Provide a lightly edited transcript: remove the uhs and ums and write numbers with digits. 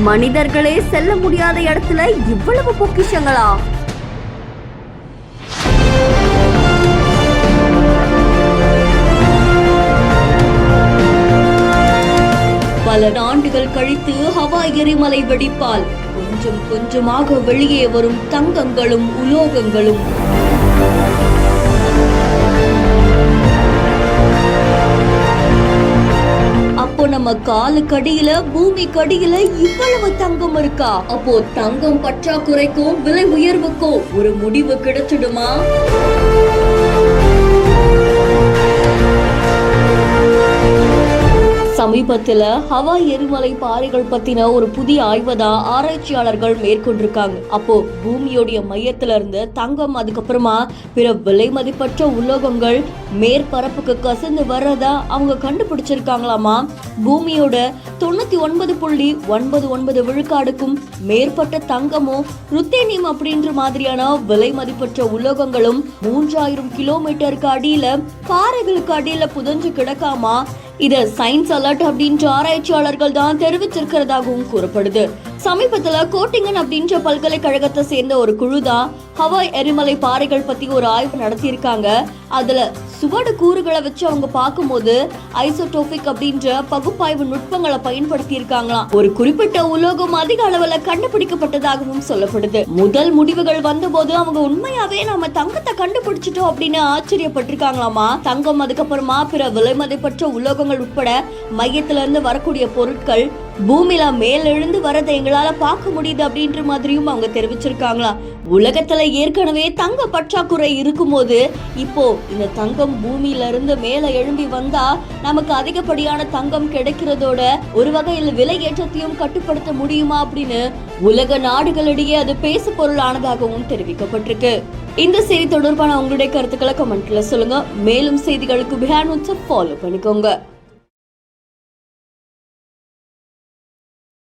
மனிதர்களே செல்ல முடியாத இடத்துல இவ்வளவு பொக்கிஷங்களா? பல ஆண்டுகள் கழித்து ஹவாய் எரிமலை வெடிப்பால் கொஞ்சம் கொஞ்சமாக வெளியே வரும் தங்கங்களும் உலோகங்களும். அப்போ நம்ம காலுக்கடியில பூமிக்கடியில இவ்வளவு தங்கம் இருக்கா? அப்போ தங்கம் பற்றாக்குறைக்கும் விலை உயர்வுக்கும் ஒரு முடிவு கிடைச்சிடுமா? சமீபத்துல ஹவாய் எரிமலை பாறைகள் பத்தின ஒரு புதிய ஆய்வதா ஆராய்ச்சியாளர்கள் மேற்கொண்டிருக்காங்க. அப்போ பூமியோடைய மையத்துல இருந்து தங்கம், அதுக்கப்புறமா பிற விலை மதிப்பற்ற உலோகங்கள் மேற்பரப்புக்கு கசந்து வர்றதா அவங்க கண்டுபிடிச்சிருக்காங்களாமா. பூமியோட 99.99 விழுக்காடுக்கும் மேற்பட்ட தங்கமும் ருத்தேனியம் அப்படின்ற மாதிரியான விலை மதிப்பற்ற உலோகங்களும் 3000 கிலோமீட்டருக்கு அடியில பாறைகளுக்கு அடியில புதஞ்சு கிடக்காமா. இத சயின்ஸ் அலர்ட் அப்படின்ற ஆராய்ச்சியாளர்கள் தான் தெரிவிச்சிருக்கிறதாகவும் கூறப்படுது. சமீபத்துல கோட்டிங்கன் அப்படின்ற பல்கலைக்கழகத்தை சேர்ந்த ஒரு குழு தான் ஹவாய் எரிமலை பாறைகள் பத்தி ஒரு ஆய்வு நடத்தியிருக்காங்க. அதுல சுவடு கூறுகளை வச்சு அவங்க பார்க்கும்போது ஐசோடோபிக் அப்படின்ற பகுப்பாய்வு நுட்பங்களை பயன்படுத்தி இருக்காங்களாம். ஒரு குறிப்பிட்ட உலோகம் அதிக அளவுல கண்டுபிடிக்கப்பட்டதாகவும் சொல்லப்படுது. முதல் முடிவுகள் வந்த போது அவங்க உண்மையாவே நம்ம தங்கத்தை கண்டுபிடிச்சிட்டோம் அப்படின்னு ஆச்சரியப்பட்டிருக்காங்களாமா. தங்கம், அதுக்கப்புறமா பிற விலை மதிப்பற்ற உலோகங்கள் உட்பட மையத்துல இருந்து வரக்கூடிய பொருட்கள் பூமியில மேலெழுந்து வரதை எங்களால பார்க்க முடியுது அப்படின்ற மாதிரியும் அவங்க தெரிவிச்சிருக்காங்களாம். உலகத்துல ஏற்கனவே தங்க பற்றாக்குறை இருக்கும் போது இப்போ இந்த தங்கம் பூமியில இருந்து மேல எழும்பி வந்தா நமக்கு அதிகப்படியான தங்கம் கிடைக்கிறதோட ஒரு வகையில் விலை ஏற்றத்தையும் கட்டுப்படுத்த முடியுமா அப்படின்னு உலக நாடுகளிடையே அது பேசு பொருளானதாகவும் தெரிவிக்கப்பட்டிருக்கு. இந்த செய்தி தொடர்பான உங்களுடைய கருத்துக்களை கமெண்ட்ல சொல்லுங்க. மேலும் செய்திகளுக்கு பிஹேண்ட் ஃபாலோ பண்ணிக்கோங்க.